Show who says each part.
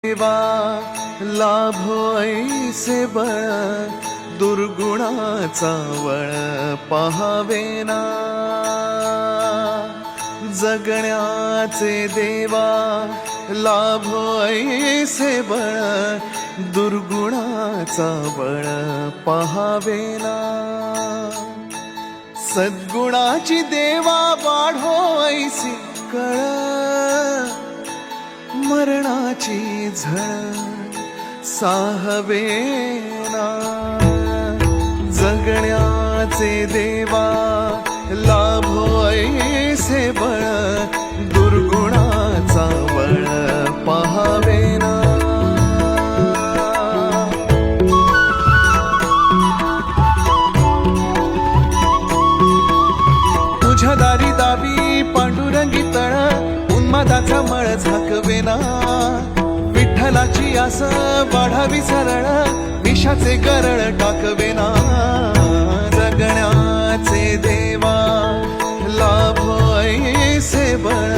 Speaker 1: देवा लाभो ऐसे बळ दुर्गुणाचा वळ पहावेना जगण्याचे देवा लाभो ऐसे बळ दुर्गुणाचा बळ पहावेना सद्गुणाची देवा वाढो ऐसी कळ मरणाची झळ साहवेना जगण्याचे देवा लाभो ऐसे बळ दुर्गुणाचा बळ पहावेना तुझ्या दारी दावी पांडुरंगी तळ उन्मादाचा मळ झाकवेना विठ्ठलाची आस वाढावी सरळ विषाचे गरळ टाकवेना जगण्याचे देवा लाभो ऐसे बळ